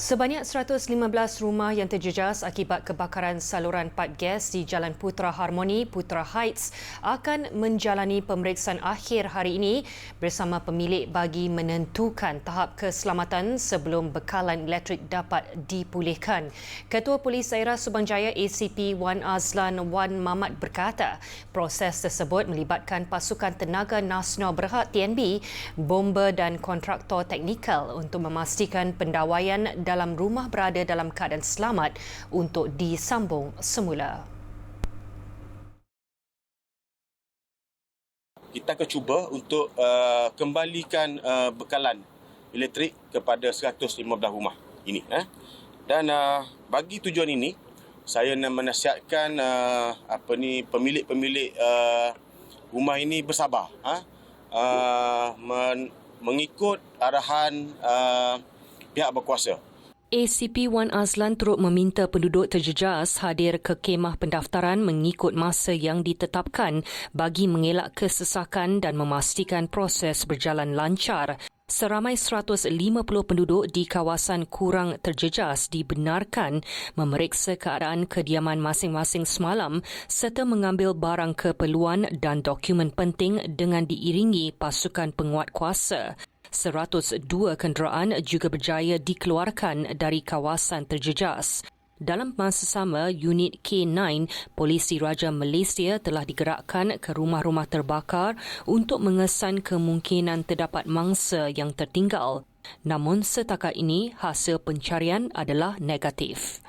Sebanyak 115 rumah yang terjejas akibat kebakaran saluran pad gas di Jalan Putra Harmoni, Putra Heights akan menjalani pemeriksaan akhir hari ini bersama pemilik bagi menentukan tahap keselamatan sebelum bekalan elektrik dapat dipulihkan. Ketua Polis Daerah Subang Jaya ACP Wan Azlan Wan Mamat berkata, proses tersebut melibatkan pasukan tenaga nasional berhad TNB, bomba dan kontraktor teknikal untuk memastikan pendawaian dalam rumah berada dalam keadaan selamat untuk disambung semula. Kita akan cuba untuk kembalikan bekalan elektrik kepada 115 rumah ini. Dan bagi tujuan ini, saya menasihatkan pemilik-pemilik rumah ini bersabar, mengikut arahan pihak berkuasa. ACP Wan Azlan turut meminta penduduk terjejas hadir ke kemah pendaftaran mengikut masa yang ditetapkan bagi mengelak kesesakan dan memastikan proses berjalan lancar. Seramai 150 penduduk di kawasan kurang terjejas dibenarkan memeriksa keadaan kediaman masing-masing semalam serta mengambil barang keperluan dan dokumen penting dengan diiringi pasukan penguat kuasa. 102 kenderaan juga berjaya dikeluarkan dari kawasan terjejas. Dalam masa sama, unit K9 Polisi Raja Malaysia telah digerakkan ke rumah-rumah terbakar untuk mengesan kemungkinan terdapat mangsa yang tertinggal. Namun setakat ini, hasil pencarian adalah negatif.